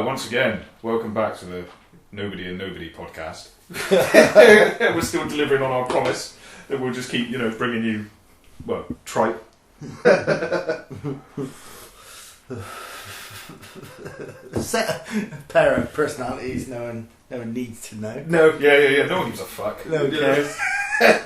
once again, welcome back to the Nobody and Nobody podcast. We're still delivering on our promise that we'll just keep, bringing you, tripe. Set a pair of personalities no one needs to know. No, yeah. No one gives a fuck. No one cares.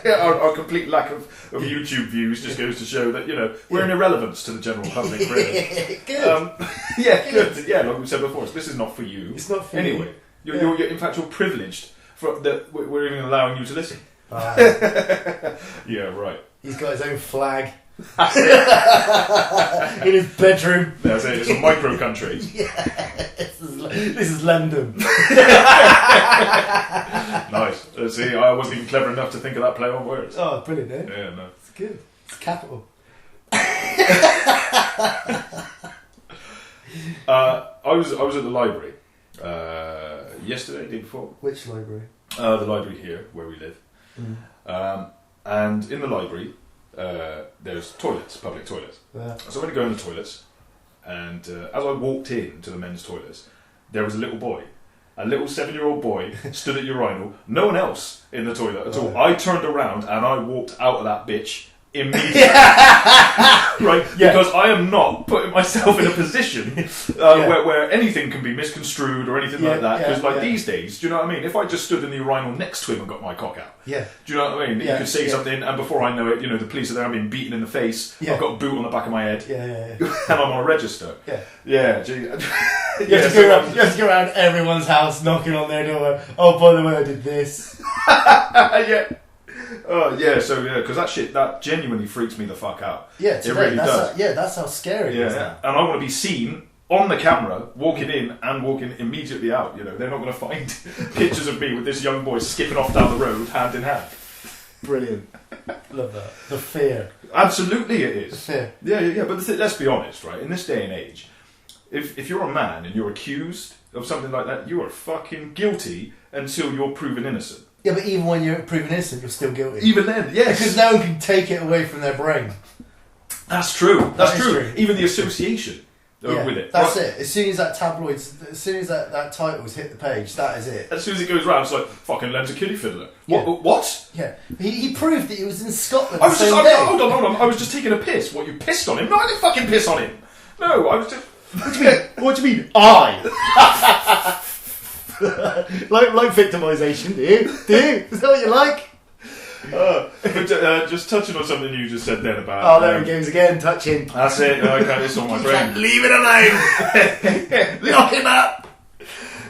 Our complete lack of YouTube views just goes to show that, we're an irrelevance to the general public, really. Good. Good. Yeah, like we said before, this is not for you. It's not for you. Anyway, you're in fact, you're privileged that we're even allowing you to listen. Yeah, right. He's got his own flag. In his bedroom. That's it, it's a micro country. Yeah. This is London. Nice. See, I wasn't even clever enough to think of that play on words. Oh, brilliant, eh? Yeah, no. It's good. It's capital. I was at the library yesterday, day before. Which library? The library here, where we live. And in the library, there's toilets, public toilets. Yeah. So I went to go in the toilets, and as I walked in to the men's toilets, there was a little boy. A little 7-year-old boy stood at urinal, no one else in the toilet at all. I turned around and I walked out of that bitch immediately. Right? Yeah. Because I am not putting myself in a position where anything can be misconstrued or anything like that. Because these days, do you know what I mean? If I just stood in the urinal next to him and got my cock out, do you know what I mean? You could say something, and before I know it, the police are there, I'm being beaten in the face, I've got a boot on the back of my head, and I'm on a register. Gee. You have to go around everyone's house knocking on their door. Oh, by the way, I did this. Because that shit, that genuinely freaks me the fuck out. Yeah, it really does. That's how scary it is. And I want to be seen on the camera walking in and walking immediately out. They're not going to find pictures of me with this young boy skipping off down the road hand in hand. Brilliant. Love that. The fear. Absolutely, it is. The fear. Yeah. But let's be honest, right? In this day and age, if you're a man and you're accused of something like that, you are fucking guilty until you're proven innocent. Yeah, but even when you're proven innocent, you're still guilty. Even then, yes. Because no one can take it away from their brain. That's true. That's true. Even the association with it. That's it. As soon as that that title's hit the page, that is it. As soon as it goes round, it's like, fucking Len's a kiddie fiddler. What? Yeah. He proved that he was in Scotland Hold on. I was just taking a piss. What, you pissed on him? No, I didn't fucking piss on him. No, I was just... What do you mean? I? like victimisation, do you? Is that what you like? But just touching on something you just said then about... Oh, there it goes again, touching. That's it, it's on my brain. Leave it alone! Lock him up!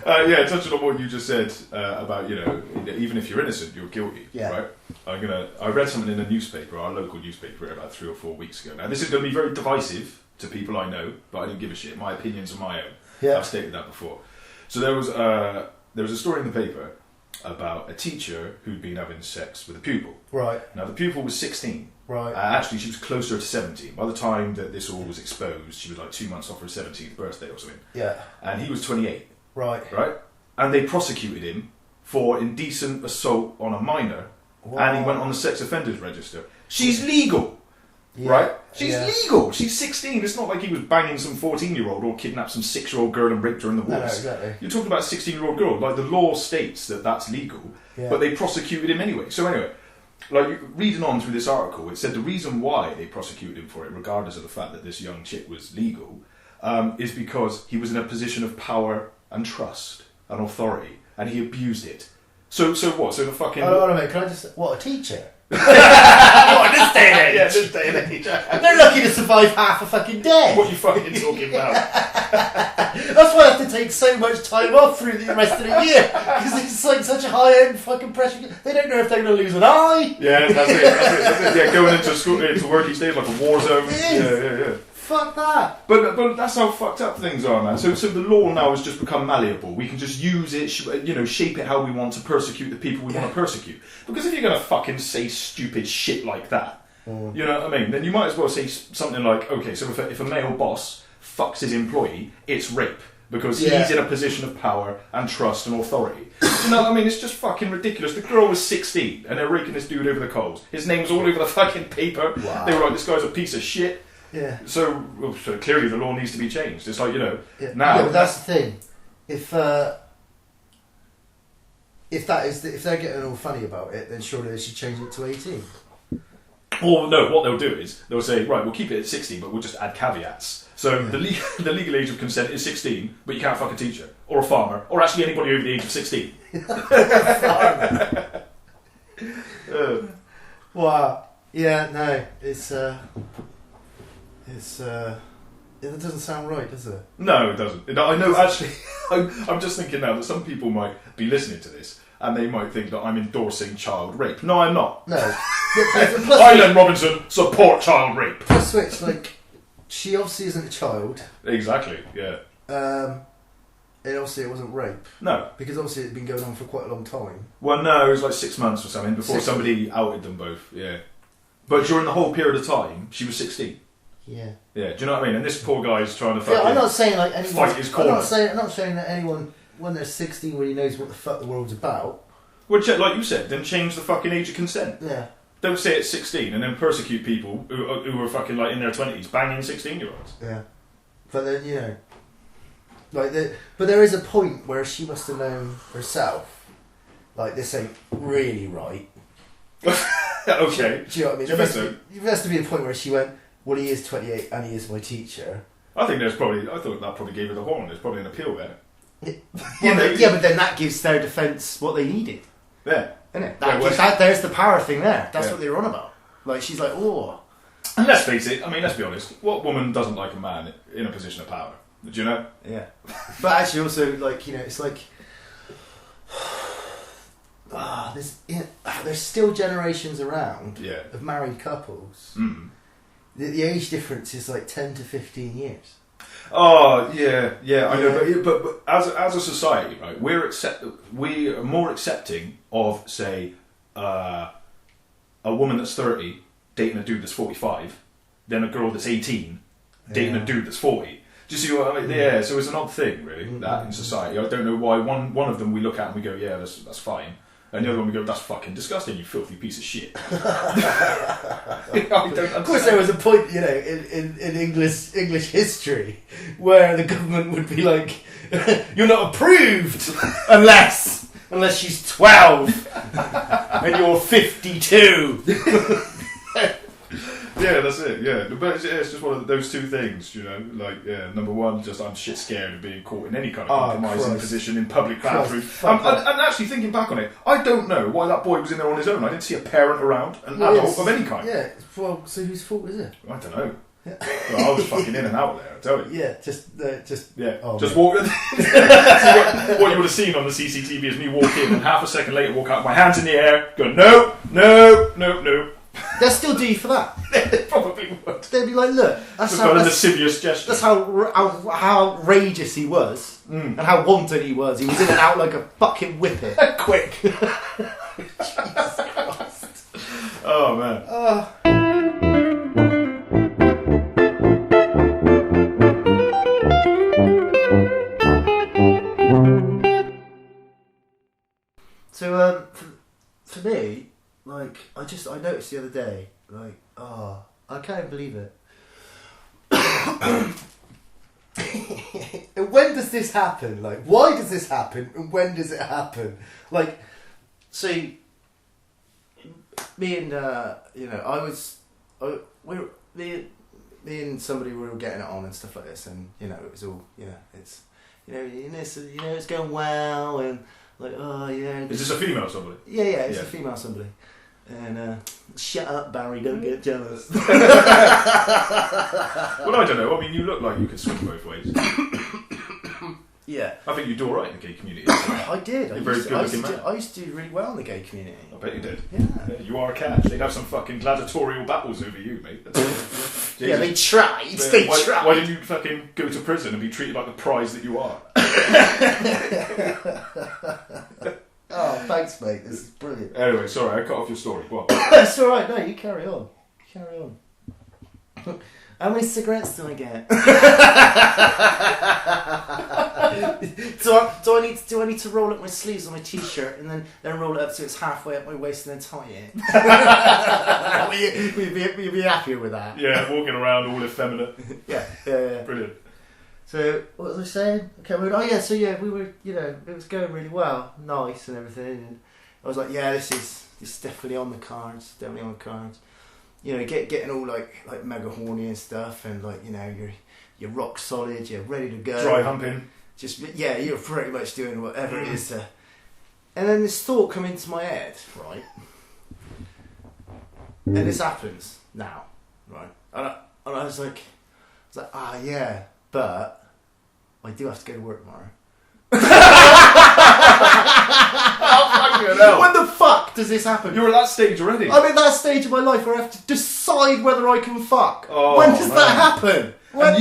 Touching on what you just said about, even if you're innocent, you're guilty, right? I read something in a newspaper, our local newspaper, about 3 or 4 weeks ago. Now, this is going to be very divisive to people I know, but I didn't give a shit. My opinions are my own. Yeah. I've stated that before. So there was a story in the paper about a teacher who'd been having sex with a pupil. Right. Now, the pupil was 16. Right. Actually, she was closer to 17. By the time that this all was exposed, she was like 2 months off her 17th birthday or something. Yeah. And he was 28. Right. Right? And they prosecuted him for indecent assault on a minor, and he went on the sex offenders register. She's legal. Yeah. Right? She's legal. She's 16. It's not like he was banging some 14-year-old or kidnapped some 6-year-old girl and raped her in the woods. No, exactly. You're talking about a 16-year-old girl. Like, the law states that that's legal, but they prosecuted him anyway. So anyway, like, reading on through this article, it said the reason why they prosecuted him for it, regardless of the fact that this young chick was legal, is because he was in a position of power and trust and authority, and he abused it. So what? So the fucking... Hold on a minute, can I just... What, a teacher? What, in this day and age? Yeah, this day and age. They're lucky to survive half a fucking day. What are you fucking talking about? That's why I have to take so much time off through the rest of the year, because it's like such a high-end fucking pressure. They don't know if they're going to lose an eye. Yeah, that's it. Yeah, going into school, into work each day is like a war zone. Yeah. Fuck that. But that's how fucked up things are, man. So the law now has just become malleable. We can just use it, shape it how we want to persecute the people we want to persecute. Because if you're going to fucking say stupid shit like that, you know what I mean, then you might as well say something like, okay, so if a male boss fucks his employee, it's rape. Because he's in a position of power and trust and authority. You know what I mean? It's just fucking ridiculous. The girl was 16 and they're raking this dude over the coals. His name's all over the fucking paper. Wow. They were like, this guy's a piece of shit. Yeah. So clearly the law needs to be changed. It's like, now... Yeah, but that's the thing. if they're getting all funny about it, then surely they should change it to 18. Or no, what they'll do is they'll say, right, we'll keep it at 16, but we'll just add caveats. So the legal age of consent is 16, but you can't fuck a teacher or a farmer or actually anybody over the age of 16. Wow. Yeah. No. It doesn't sound right, does it? No, it doesn't. I know. Actually, I'm just thinking now that some people might be listening to this and they might think that I'm endorsing child rape. No, I'm not. No. Len Robinson support child rape. Plus, which, like, she obviously isn't a child. Exactly. Yeah. And obviously it wasn't rape. No. Because obviously it'd been going on for quite a long time. Well, no, it was like 6 months or something before somebody outed them both. Yeah. But during the whole period of time, she was 16. Yeah. Yeah. Do you know what I mean? And this poor guy's trying to fucking I'm not saying like anyone. fight his corner. I'm not saying that anyone when they're 16 really knows what the fuck the world's about. Well, like you said, then change the fucking age of consent. Yeah. Don't say it's 16 and then persecute people who are fucking like in their 20s banging 16-year-olds. Yeah. But then, you know, but there is a point where she must have known herself, like, this ain't really right. Okay. Do you know what I mean? There must be a point where she went, well, he is 28 and he is my teacher. I thought that probably gave her the horn. There's probably an appeal there. But then that gives their defence what they needed. Yeah. Isn't it? There's the power thing there. That's what they were on about. Like, she's like, oh. And let's face it, I mean, let's be honest. What woman doesn't like a man in a position of power? Do you know? Yeah. But actually also, like, you know, it's like... there's still generations around of married couples. Mm. The age difference is like 10 to 15 years. Oh, yeah, I know. But as a society, right, we are more accepting of, say, a woman that's 30 dating a dude that's 45 than a girl that's 18 dating a dude that's 40. Do you see what I mean? Yeah, so it's an odd thing, really, that in society. I don't know why one of them we look at and we go, yeah, that's fine. And the other one we go, that's fucking disgusting, you filthy piece of shit. Of course there was a point, you know, in English history where the government would be like, you're not approved unless she's 12 and you're 52. Yeah, that's it. Yeah, but it's just one of those two things, you know. Like, number one, just I'm shit scared of being caught in any kind of compromising position in public bathrooms. I'm actually thinking back on it. I don't know why that boy was in there on his own. I didn't see a parent around, an adult of any kind. Yeah. Well, so whose fault is it? I don't know. Yeah. Well, I was fucking in and out there. I tell you. Yeah, just walk. What you would have seen on the CCTV is me walk in and half a second later walk out, my hands in the air, go no. They'll still do you for that. They probably would. They'd be like, look, that's a lascivious gesture. That's how outrageous he was, and how wanted he was. He was in and out like a fucking whippet. Quick. Jesus Christ. Oh man. So for me, like, I noticed the other day, like, I can't believe it. And when does this happen? Like, why does this happen? And when does it happen? Like, so me and me and somebody were all getting it on and stuff like this, and you know, it was all, you know, it's, it's going well, and like, oh yeah. Is this a female somebody? Yeah, it's a female somebody. And shut up, Barry, don't get jealous. Well, I don't know. I mean, you look like you could swing both ways. Yeah. I think you do alright in the gay community. I did. You're a very good-looking man. I used to do really well in the gay community. I bet you did. Yeah. You are a catch. They'd have some fucking gladiatorial battles over you, mate. Yeah, they tried. They tried. Why didn't you fucking go to prison and be treated like the prize that you are? Oh, thanks, mate. This is brilliant. Anyway, sorry, I cut off your story. What? It's alright. No, you carry on. Carry on. How many cigarettes do I get? Do I need to roll up my sleeves on my t-shirt and then roll it up so it's halfway up my waist and then tie it? Will you be happier with that? Yeah, walking around all effeminate. Yeah. Brilliant. So what was I saying? Okay, we were, it was going really well, nice and everything. And I was like, yeah, this is definitely on the cards, getting all like mega horny and stuff, and like you're rock solid, you're ready to go. Dry humping. You're pretty much doing whatever it is to. And then this thought come into my head, right? And this happens now, right? And I was like, yeah, but I do have to go to work tomorrow. When the fuck does this happen? You're at that stage already. I'm at that stage of my life where I have to decide whether I can fuck. Oh, when does that happen? What?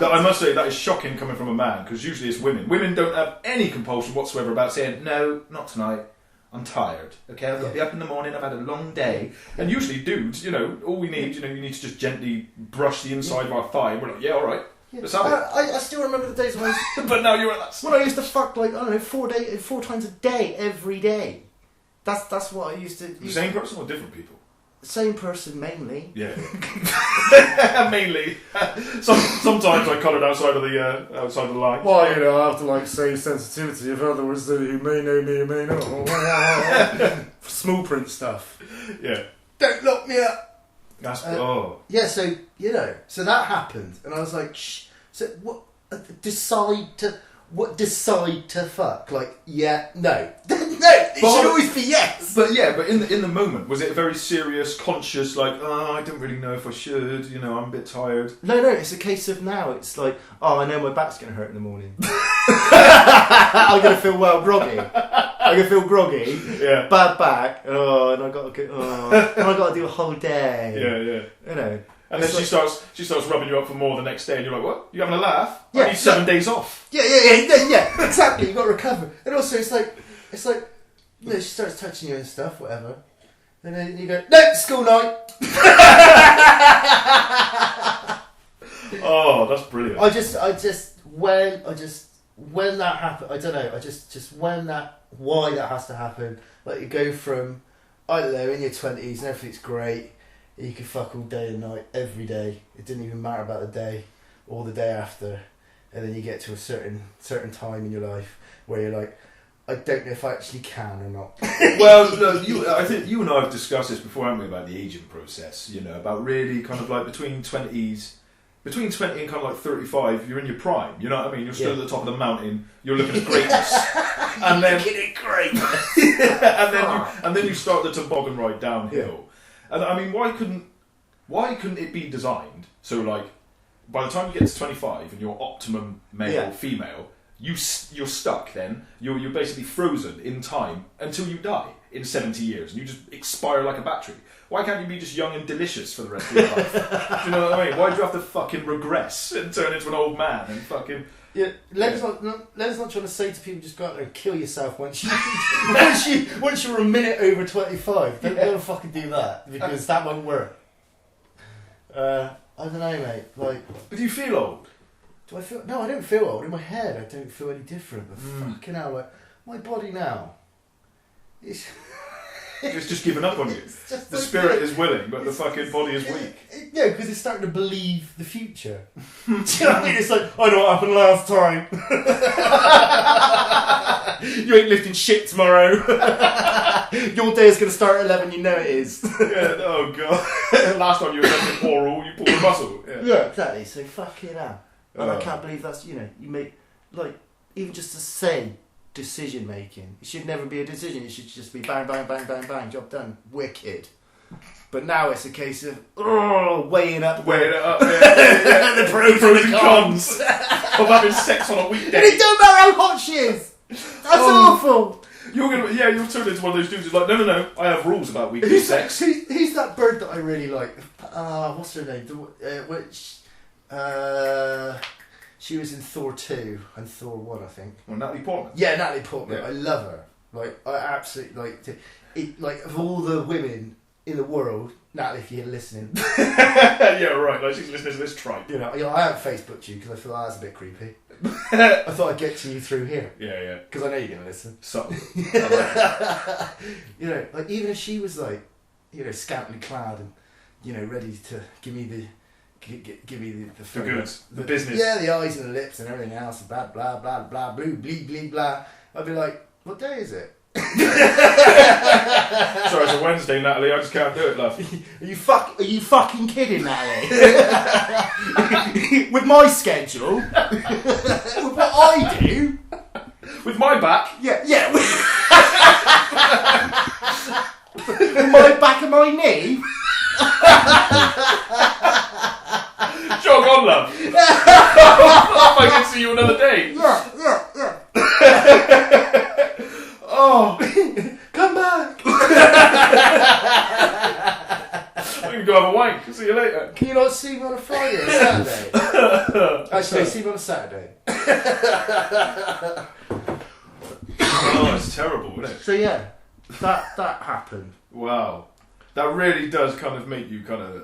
I must say, that is shocking coming from a man, because usually it's women. Women don't have any compulsion whatsoever about saying, no, not tonight. I'm tired. Okay, I've got to be up in the morning. I've had a long day. And usually dudes, all we need, you need to just gently brush the inside of our thigh. We're like, yeah, all right. Yeah. Let's have it. I still remember the days when but now you're at that stage. When I used to fuck, 4 times a day, every day. That's what I used to... The same person or different people? Same person, mainly. Yeah. Mainly. Sometimes I coloured outside of the line. Well, I have to save sensitivity of others who may know me or may not. Small print stuff. Yeah. Don't lock me up. Yeah, so that happened, and I was like, shh. So what? Decide to fuck? Like, yeah, no. It should always be yes. But in the moment, was it a very serious, conscious, I don't really know if I should, I'm a bit tired? No, it's a case of now, it's like, I know my back's going to hurt in the morning. I'm going to feel groggy. I'm going to feel groggy. Yeah. Bad back. And I got to do a whole day. Yeah. And then she starts rubbing you up for more the next day, and you're like, what? You having a laugh? Yeah. I need 7 days off. Yeah, exactly. You've got to recover. And also, it's like, she starts touching you and stuff, whatever. And then you go, no, school night. Oh, that's brilliant. When that happened, I don't know, why that has to happen. Like, you go from, I don't know, in your 20s and everything's great. You can fuck all day and night, every day. It didn't even matter about the day or the day after. And then you get to a certain time in your life where you're like, I don't know if I actually can or not. Well, look, I think you and I have discussed this before, haven't we, about the aging process, about really kind of between 20 and kind of 35, you're in your prime, you know what I mean? You're still at the top of the mountain, you're looking at greatness. And then looking at greatness. and then you start the toboggan ride downhill. And I mean, why couldn't it be designed so by the time you get to 25 and you're optimum male, female, you're stuck then. You're basically frozen in time until you die in 70 years and you just expire like a battery. Why can't you be just young and delicious for the rest of your life? Do you know what I mean? Why do you have to fucking regress and turn into an old man and fucking... Yeah, Len's not trying to say to people just go out there and kill yourself once you're a minute over 25. Don't fucking do that, because that won't work. I don't know, mate. But do you feel old? Do I feel? No, I don't feel old. In my head, I don't feel any different. But fucking hell, my body now. It's just given up on you. The spirit is willing, but the fucking body is weak. Yeah, because it's starting to believe the future. Do you know what I mean? It's like, I know what happened last time. You ain't lifting shit tomorrow. Your day is going to start at 11, you know it is. Yeah, oh god. Last time you were lifting oral, you pulled a muscle. Yeah, exactly. So fucking hell. And I can't believe that's, you make, even just to say, decision making. It should never be a decision. It should just be bang, bang, bang, bang, bang, job done. Wicked. But now it's a case of weighing it up. The pros and the cons of having sex on a weekday. And it don't matter how hot she is. That's awful. You'll turn into one of those dudes who's like, no, I have rules about weekday sex. Who's that bird that I really like? What's her name? She was in Thor 2 and Thor 1, I think. Well, Natalie Portman. Yeah, Natalie Portman. Yeah. I love her. I absolutely of all the women in the world, Natalie, if you're listening. Yeah, right. She's listening to this tripe. I haven't Facebooked you because I thought that was a bit creepy. I thought I'd get to you through here. Yeah. Because I know you're gonna listen. Subtle. Even if she was scantily clad and ready to give me give me the The phone. goods, the business. Yeah, the eyes and the lips and everything else, blah blah blah blah, blue blee blee blah. I'd be like, what day is it? Sorry, it's a Wednesday, Natalie. I just can't do it, love. Are you fucking kidding, Natalie? With my schedule, with what I do, With my back. yeah. With my back and my knee. Jog on, love. I can see you another day. Yeah. Oh, come back. I'm going to go have a wank. See you later. Can you not see me on a Friday or Saturday? Actually, see me on a Saturday. Oh, it's terrible, isn't it? So yeah, that happened. Wow. That really does kind of make you kind of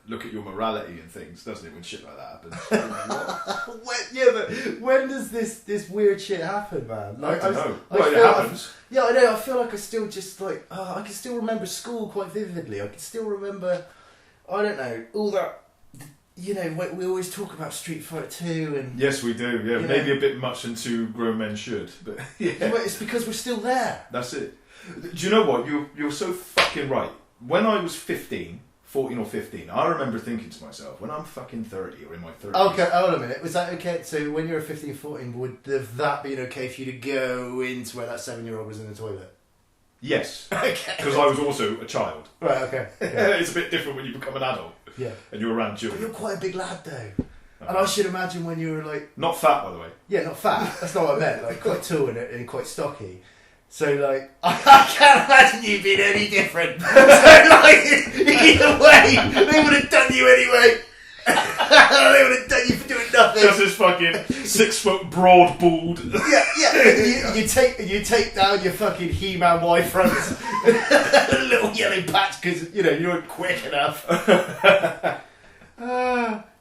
look at your morality and things, doesn't it, when shit like that happens? But when does this weird shit happen, man? I don't know. I Well, it feel- happens. Yeah, I know. I feel like I still just like I can still remember school quite vividly. I can still remember, I don't know, all that. You know, we always talk about Street Fighter 2 and Yes, we do. Yeah, You maybe know. a bit much than two grown men should, but yeah, But it's because we're still there. that's it. Do you know what? You're so fucking right. When I was 14 or 15, I remember thinking to myself, when I'm fucking 30 or in my 30s. Okay, hold on a minute. Was that okay? So when you were 15, 14, would have that been okay for you to go into where that 7-year-old was in the toilet? Yes, Okay. because I was also a child. Right, okay. Yeah. It's a bit different when you become an adult Yeah. and you're around But children. you're quite a big lad, though. And I should imagine when you were like, Not fat, by the way. yeah, not fat. That's not what I meant. Like quite tall and quite stocky. So like, I can't imagine you being any different. So like, either way, they would have done you anyway. They would have done you for doing nothing. Just this fucking 6 foot broad bald. Yeah. You take down your fucking He-Man Y front, a little yellow patch because you weren't quick enough.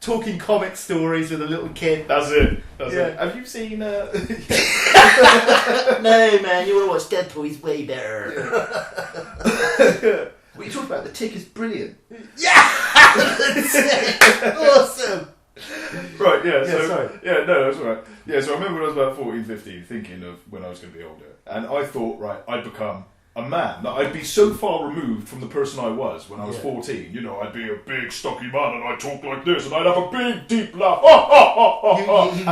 Talking comic stories with a little kid. That's it. That's Yeah. it. Have you seen? No, man, you want to watch Deadpool? He's way better. What you talking about? The Tick is brilliant. Yeah, awesome. Right, yeah, so... sorry. Yeah, no, that's all right. Yeah, so I remember when I was about 14, 15, thinking of when I was going to be older. And I thought, right, I'd become a man. That I'd be so far removed from the person I was when I was 14. You know, I'd be a big, stocky man and I'd talk like this and I'd have a big, deep laugh. And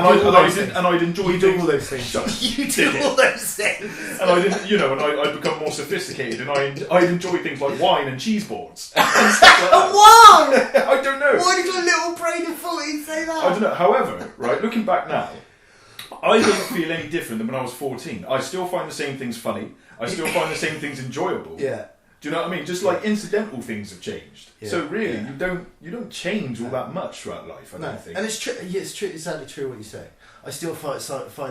I'd enjoy You do all those things. You do all those things. And I'd become more sophisticated and I'd enjoy things like wine and cheese boards. And stuff like that. Why? I don't know. Why did your little brain of 14 say that? I don't know. However, right, looking back now, I don't feel any different than when I was 14. I still find the same things funny. I still find the same things enjoyable. Yeah. Do you know what I mean? Just like incidental things have changed. Yeah. So really, Yeah. you don't change all that much throughout life. I don't think. And it's true. Yeah, it's true. Exactly true what you say. I still find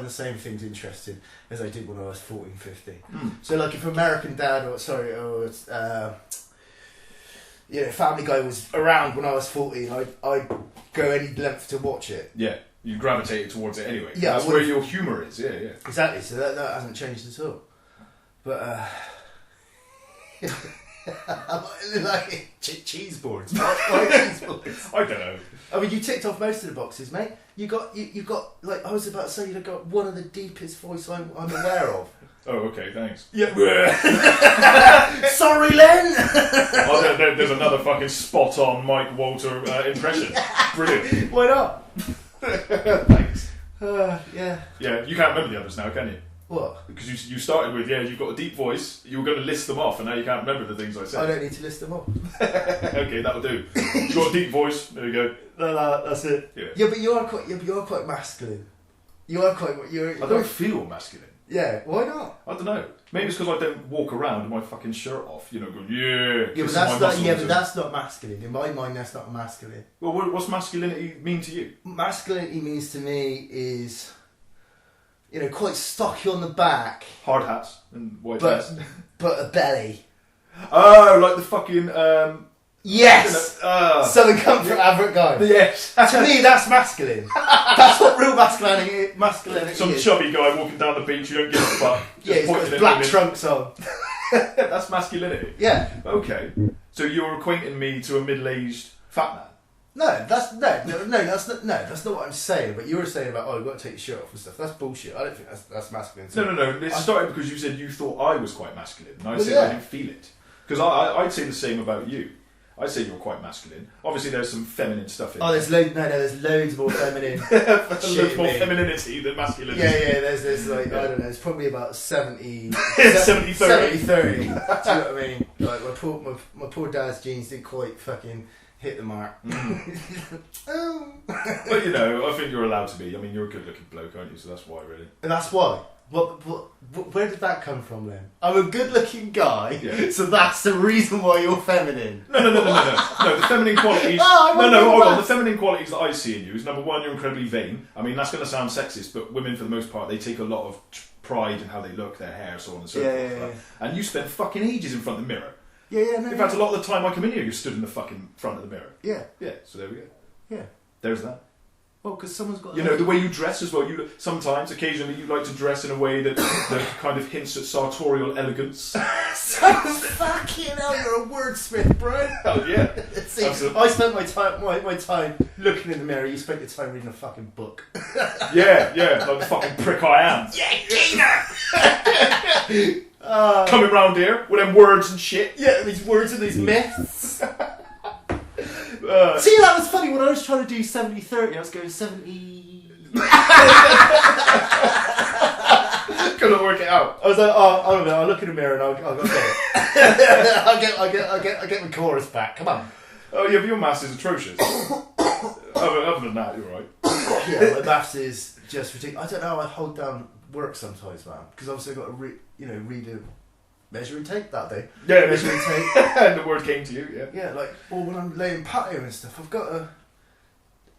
the same things interesting as I did when I was 14, 15. So like if American Dad Family Guy was around when I was 14, I'd go any length to watch it. Yeah, you gravitated towards it anyway. Yeah, That's where your humour is. Yeah. Exactly. So that hasn't changed at all. But like cheese boards. Cheese boards. I don't know. I mean, you ticked off most of the boxes, mate. You got like I was about to say, you got one of the deepest voice I'm aware of. Oh, okay, thanks. Yeah. Sorry, Len. There's another fucking spot on Mike Walter impression. Brilliant. Why not? Thanks. Yeah. Yeah, you can't remember the others now, can you? What? Because you started with, you've got a deep voice, you were going to list them off, and now you can't remember the things I said. I don't need to list them all. Okay, that'll do. You've got a deep voice, there you go. No, that's it. Yeah. But you are quite masculine. You are quite. I don't feel masculine. Yeah. Why not? I don't know. Maybe it's because I don't walk around with my fucking shirt off, going, yeah. Yeah, but that's not masculine. In my mind, that's not masculine. Well, what's masculinity mean to you? Masculinity means to me is, quite stocky on the back, Hard hats and white hats. but a belly. Oh, like the fucking Yes. Southern Comfort advert guy. Yes. To me, that's masculine. That's what real masculinity Some is. chubby guy walking down the beach, you don't give a fuck. Yeah, he's got his black trunks on. That's masculinity. Yeah. Okay. So you're acquainting me to a middle-aged fat man. That's not what I'm saying. But you were saying about you've got to take your shirt off and stuff. That's bullshit. I don't think that's masculine. No. It started because you said you thought I was quite masculine, and I said I didn't feel it. Because I'd say the same about you. I'd say you're quite masculine. Obviously, there's some feminine stuff in. Oh, there's loads more feminine. Loads more femininity than masculinity. Yeah. There's like I don't know. It's probably about 70, 70-30. 70-30. Do you know what I mean? Like my poor dad's genes didn't quite fucking hit the mark. But you know, I think you're allowed to be. I mean, you're a good-looking bloke, aren't you? So that's why, really. And that's why. Where did that come from then? I'm a good-looking guy, so that's the reason why you're feminine. No. The feminine qualities. Hold on. The feminine qualities that I see in you is, number one, you're incredibly vain. I mean, that's going to sound sexist, but women, for the most part, they take a lot of pride in how they look, their hair, so on and so forth. Yeah. And you spend fucking ages in front of the mirror. In fact, a lot of the time I come in here, you're stood in the fucking front of the mirror. Yeah. So there we go. Yeah. There's that. Well, because someone's got. You know, the way you dress as well. Occasionally, you like to dress in a way that kind of hints at sartorial elegance. So fucking hell, you're a wordsmith, bro. Oh yeah. See, I spent my time looking in the mirror. You spent your time reading a fucking book. Yeah, like the fucking prick I am. Yeah, Gina. Coming round here with them words and shit. Yeah, these words and these myths. See, that was funny when I was trying to do 70-30. I was going 70. Couldn't work it out. I was like, I don't know. I'll look in the mirror and I'll get it. I'll get my chorus back. Come on. Oh yeah, but your maths is atrocious. Other than that, you're right. Yeah, my maths is just ridiculous. I don't know. I hold down work sometimes, man, because obviously I've got to read a measuring tape that day. Yeah, measuring tape. And the word came to you. Yeah, like, or when I'm laying patio and stuff, I've got to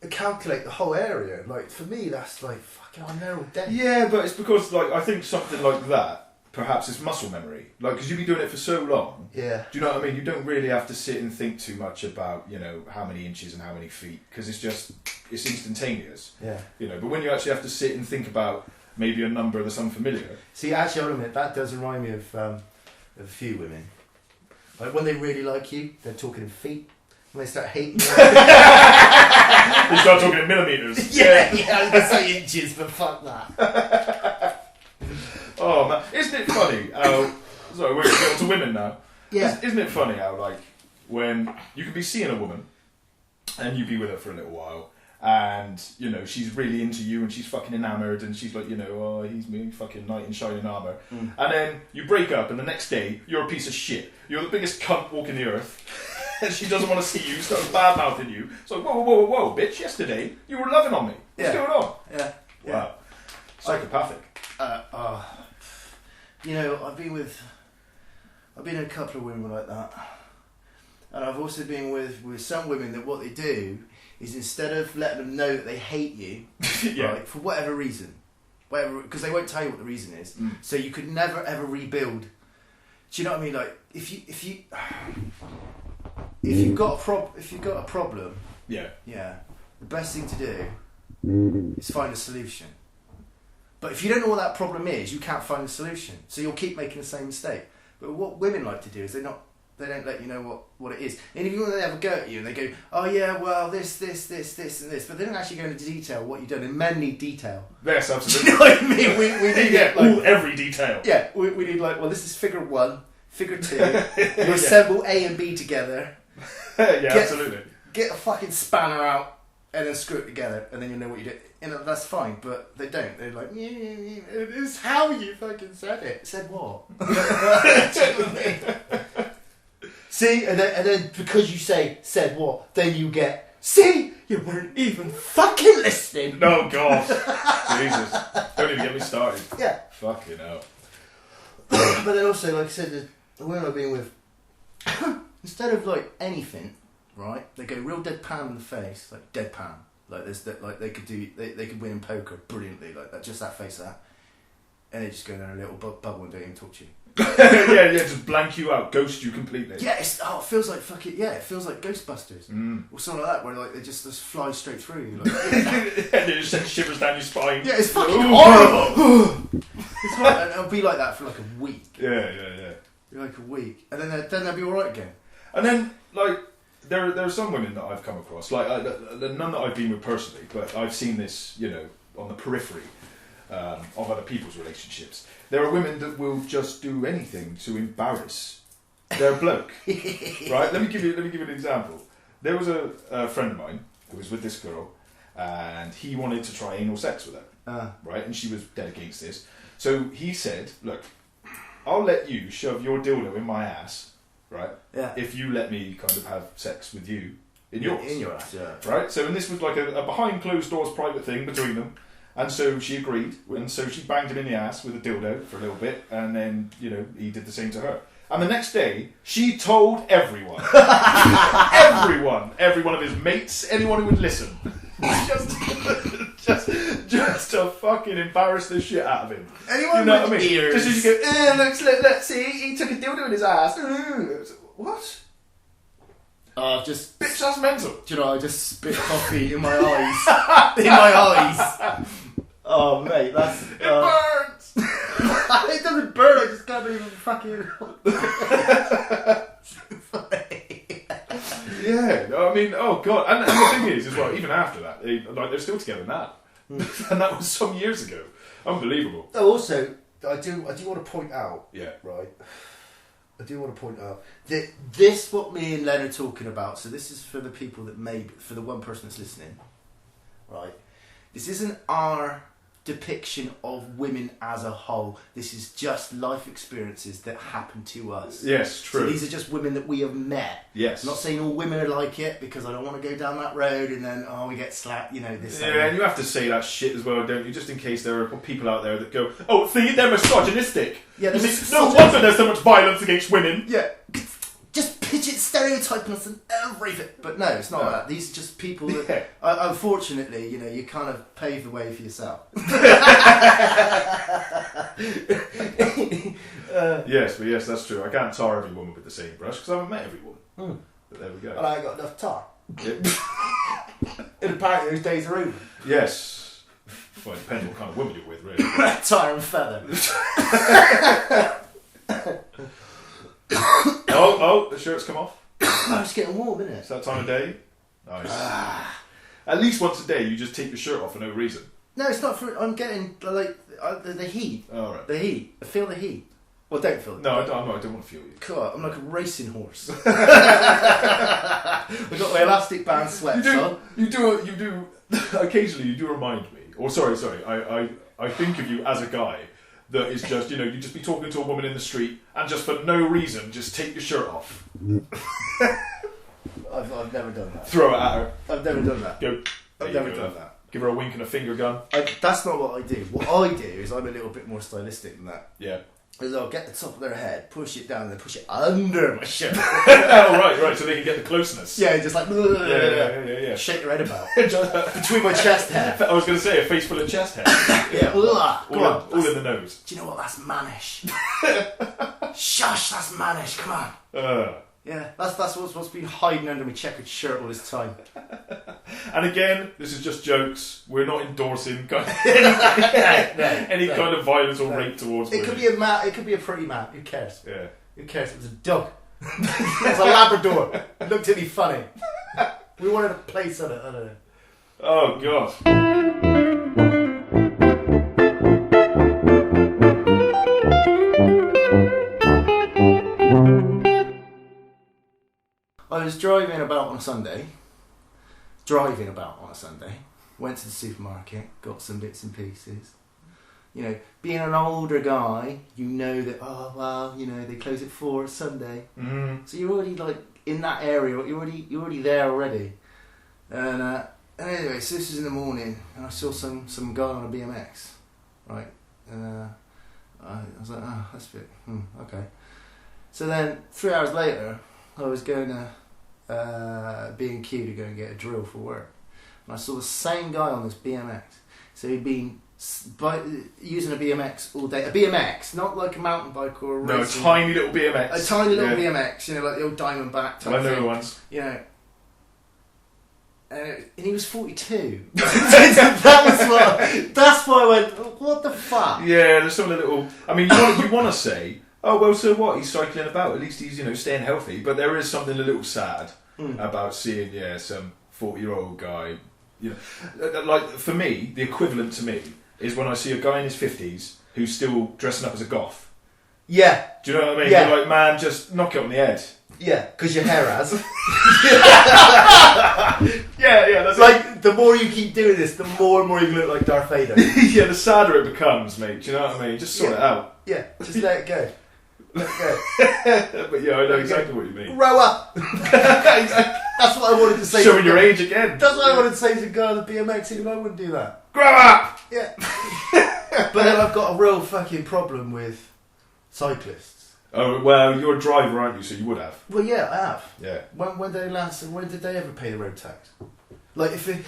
calculate the whole area. Like, for me, that's like fucking. I'm there all day. Yeah, but it's because like I think something like that perhaps it's muscle memory. Like, because you've been doing it for so long. Yeah. Do you know what I mean? You don't really have to sit and think too much about how many inches and how many feet, because it's instantaneous. Yeah. But when you actually have to sit and think about maybe a number that's unfamiliar. See, actually, hold on a minute. That does remind me of a few women. Like, when they really like you, they're talking in feet. When they start hating you, they start talking in millimetres. Yeah, I was going to say inches, but fuck that. Oh man, isn't it funny how... Sorry, we're going to get on to women now. Yeah. Isn't it funny how, like, when you could be seeing a woman and you'd be with her for a little while, and she's really into you and she's fucking enamoured and she's like, oh, he's me, fucking knight in shining armour. And then you break up and the next day you're a piece of shit. You're the biggest cunt walking the earth. And she doesn't want to see you, starts bad mouthing you. It's like, whoa, bitch, yesterday you were loving on me. What's going on? Yeah. Wow. Psychopathic. I've been in a couple of women like that. And I've also been with some women that what they do is, instead of letting them know that they hate you, right, for whatever reason, because they won't tell you what the reason is, so you could never ever rebuild. Do you know what I mean? Like, if you've got a problem, the best thing to do is find a solution. But if you don't know what that problem is, you can't find a solution, so you'll keep making the same mistake. But what women like to do is they don't let you know what it is. And even when they have a go at you and they go, oh yeah, well, this, and this, but they don't actually go into detail what you've done. And men need detail. Yes, absolutely. Do you know what I mean? We need every detail. Yeah, we need this is figure 1, figure 2. You assemble A and B together. Absolutely. Get a fucking spanner out and then screw it together, and then you know what you did. And that's fine, but they don't. They're like, it is how you fucking said it. Said what? See, and then because you said what, then you get, see, you weren't even fucking listening. No, God. Jesus. Don't even get me started. Yeah. Fucking hell. But then also, like I said, the women I've been with, instead of like anything, right, they go real deadpan in the face, like deadpan. Like there's that, like they could win in poker brilliantly, like that, just that face, that, and they just go down a little bubble and don't even talk to you. Just blank you out, ghost you completely. Yeah, it feels like it feels like Ghostbusters or something like that, where like they just fly straight through you. Like, they just send shivers down your spine. Yeah, it's fucking horrible. It's horrible, and it'll be like that for like a week. Yeah. Like a week, and then they'll be all right again. And then like there are some women that I've come across, like none that I've been with personally, but I've seen this, on the periphery of other people's relationships. There are women that will just do anything to embarrass their bloke. Right? Let me give you an example. There was a friend of mine who was with this girl, and he wanted to try anal sex with her. Right? And she was dead against this. So he said, "Look, I'll let you shove your dildo in my ass, right? Yeah. If you let me kind of have sex with you in yours." In your ass, yeah. Right? So, and this was like a behind closed doors private thing between them. And so she agreed, and so she banged him in the ass with a dildo for a little bit, and then, he did the same to her. And the next day, she told everyone. Every one of his mates, anyone who would listen. just to fucking embarrass the shit out of him. Anyone with ears. Just as you go, look, see, he took a dildo in his ass. What? Just... Bitch, that's mental. Do you know, I just spit coffee in my eyes. In my eyes. Oh, mate, that's... It burns! It doesn't burn, I just can't even fucking... Yeah, I mean, oh god. And the thing is, as well, even after that, they're still together now. And that was some years ago. Unbelievable. Oh, also, I do want to point out... Yeah. Right. I do want to point out that this, what me and Len are talking about, so this is for the people that for the one person that's listening, right? This isn't our depiction of women as a whole. This is just life experiences that happen to us. Yes, true. So these are just women that we have met. Yes. I'm not saying all women are like it, because I don't want to go down that road and then, we get slapped, this. Yeah, and you have to say that shit as well, don't you? Just in case there are people out there that go, oh, see, they're misogynistic. Yeah, no wonder there's so much violence against women. Yeah. Just pitch it, stereotyping us and everything. But no, it's not that. These are just people that, unfortunately, you kind of pave the way for yourself. Yes, that's true. I can't tar every woman with the same brush because I haven't met every woman. But there we go. And I ain't got enough tar. And apparently those days are over. Yes. Well, it depends what kind of woman you're with, really. Tar and feather. Oh, the shirt's come off. Oh, it's getting warm, isn't it? It's that time of day. Nice. At least once a day, you just take your shirt off for no reason. No, it's not for... I'm getting, the heat. Oh, right. The heat. I feel the heat. Well, don't feel it. No, I don't want to feel you. Cool. I'm like a racing horse. I've got my elastic band sweats on. You do. Occasionally, you do remind me. Or sorry. I think of you as a guy that is just, you just be talking to a woman in the street and just for no reason, just take your shirt off. I've never done that. Throw it at her. I've never done that. I've never done that. Give her a wink and a finger gun. That's not what I do. What I do is I'm a little bit more stylistic than that. Yeah. Is I'll get the top of their head, push it down, and then push it under my shirt. Oh, right, so they can get the closeness. Yeah, just like... Yeah. Shake your head about. Between my chest hair. I was going to say, a face full of chest hair. Yeah. all in the nose. Do you know what? That's mannish. Shush, that's mannish, come on. Yeah, that's what's been hiding under my checkered shirt all this time. And again, this is just jokes. We're not endorsing any kind of violence or rape towards women. It could be a man. It could be a pretty man. Who cares? Yeah. Who cares? It was a dog. It was a Labrador. It looked at me funny. We wanted a place on it. I don't know. Oh god. I was driving about on a Sunday. Went to the supermarket, got some bits and pieces. Being an older guy, that, they close at 4 Sunday. Mm. So you're already in that area. You're already there already. And anyway, so this was in the morning, and I saw some guy on a BMX, right? And I was like, oh, that's a bit okay. So then 3 hours later, I was going to B&Q to go and get a drill for work. And I saw the same guy on this BMX. So he'd been using a BMX all day. A BMX, not like a mountain bike or a racing. No, a tiny little BMX. A tiny little BMX, like the old Diamondback type I know thing. the ones. And he was 42. That's why I went, what the fuck? Yeah, there's some little... I mean, you want to say, oh, well, so what? He's cycling about. At least he's, staying healthy. But there is something a little sad about seeing some 40-year-old guy. Like for me, the equivalent to me is when I see a guy in his 50s who's still dressing up as a goth. Yeah. Do you know what I mean? Yeah. You're like, man, just knock it on the head. Yeah, because your hair has. Yeah, that's like, the more you keep doing this, the more and more you look like Darth Vader. Yeah, the sadder it becomes, mate. Do you know what I mean? Just sort it out. Yeah, just let it go. Let it go. But yeah, I know exactly what you mean. Grow up. That's what I wanted to say. Showing your age again. That's what I wanted to say to a guy on the BMX, even I wouldn't do that. Grow up! Yeah. But then I've got a real fucking problem with cyclists. Oh, well, you're a driver, aren't you? So you would have. Well, yeah, I have. Yeah. When did they ever pay the road tax? Like, if the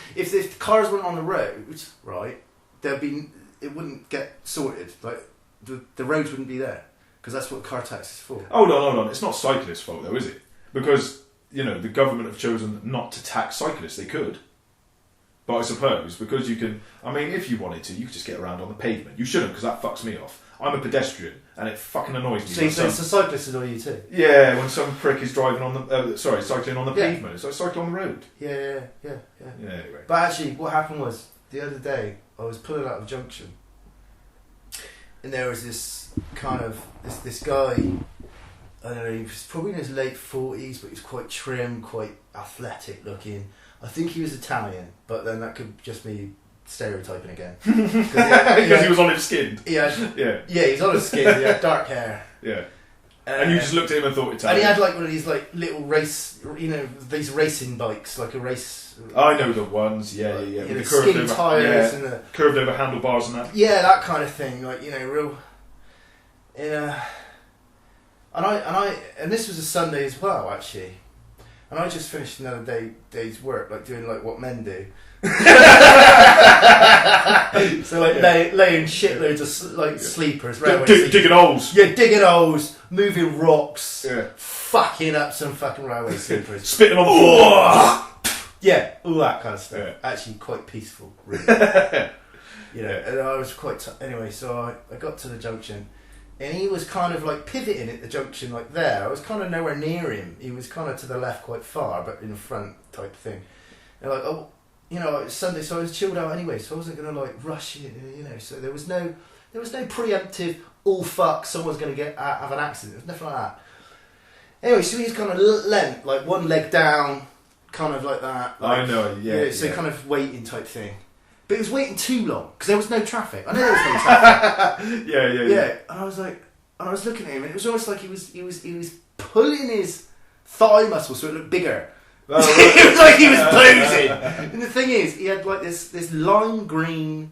cars weren't on the road, right, it wouldn't get sorted. Like, the roads wouldn't be there. Because that's what car tax is for. Hold on. It's not cyclists' fault, though, is it? Because, the government have chosen not to tax cyclists. They could. But I suppose, because you can... I mean, if you wanted to, you could just get around on the pavement. You shouldn't, because that fucks me off. I'm a pedestrian, and it fucking annoys me. So cyclists annoy you too? Yeah, when some prick is driving on the... cycling on the pavement. It's like cycling on the road. Yeah. Yeah, anyway. But actually, what happened was, the other day, I was pulling out of the junction, and there was this kind of... This guy... I don't know, he was probably in his late 40s, but he was quite trim, quite athletic looking. I think he was Italian, but then that could just be stereotyping again. Because he was olive skinned. Yeah, he was olive skinned, he had dark hair. Yeah. And you just looked at him and thought Italian. And he had like one of these like little race, these racing bikes, like a race... I know the ones, yeah. With the curved skinny over, tyres and the... curved over handlebars and that. Yeah, that kind of thing, like, real... And this was a Sunday as well, actually. And I just finished another day's work, like doing like what men do. So like laying shitloads of sleepers, Digging holes. Yeah, digging holes, moving rocks, fucking up some fucking railway sleepers, spitting on the floor. Yeah, all that kind of stuff. Yeah. Actually, quite peaceful, really. And I was quite anyway. So I got to the junction. And he was kind of like pivoting at the junction like there. I was kind of nowhere near him. He was kind of to the left quite far, but in the front type thing. And like, it's Sunday, so I was chilled out anyway, so I wasn't going to like rush it, So there was no preemptive, fuck, someone's going to have an accident. There was nothing like that. Anyway, so he was kind of leant, like one leg down, kind of like that. Like, I know, yeah. So kind of waiting type thing. But it was waiting too long because there was no traffic. I know there was no traffic. Yeah. And I was looking at him, and it was almost like he was pulling his thigh muscle so it looked bigger. Oh, it was like he was posing. And the thing is, he had like this lime green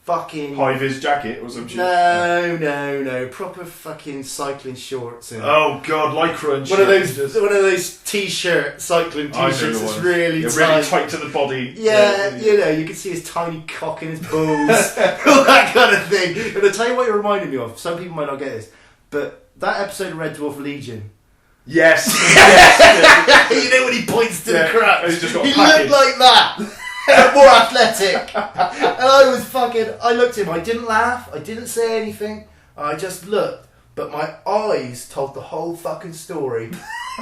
fucking high-vis jacket or some shit. No, proper fucking cycling shorts. And oh god, lycra and shit. One of those t-shirt cycling t-shirts that's really tight. Really tight to the body. Yeah, you can see his tiny cock and his balls, all that kind of thing. And I'll tell you what it reminded me of. Some people might not get this, but that episode of Red Dwarf Legion. Yes. You know when he points to the crutch? He's just got he looked like that. More athletic. And I looked at him, I didn't laugh, I didn't say anything, I just looked, but my eyes told the whole fucking story.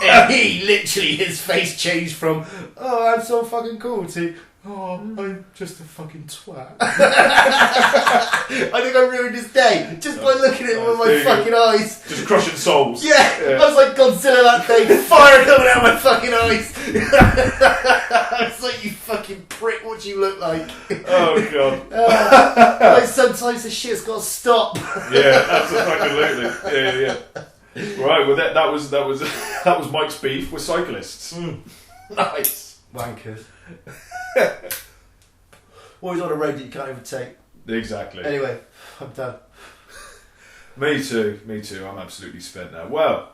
And his face changed from, oh, I'm so fucking cool, to, oh, I'm just a fucking twat. I think I ruined his day just by looking at him with my fucking eyes. Just crushing souls. Yeah, I was like Godzilla that day, fire coming out of my fucking eyes. I was like, you fucking prick, what do you look like? Oh god. Like sometimes the shit's got to stop. Yeah, absolutely. Yeah. Right, well that was Mike's beef with cyclists. Nice. Wankers. Always on a road that you can't overtake. Exactly. Anyway, I'm done. Me too. I'm absolutely spent now. Well,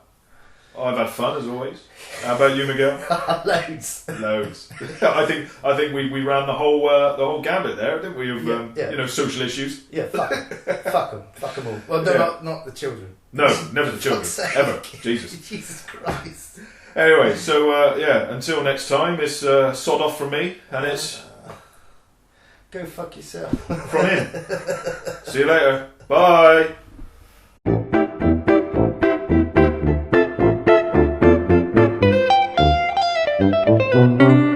I've had fun as always. How about you, Miguel? Loads. I think we ran the whole gambit there, didn't we? Of social issues. Yeah, fuck them all. Well, no, not the children. No, never the children ever. Jesus Christ. Anyway, so until next time, it's sod off from me, and it's go fuck yourself from him. See you later. Bye. Bye.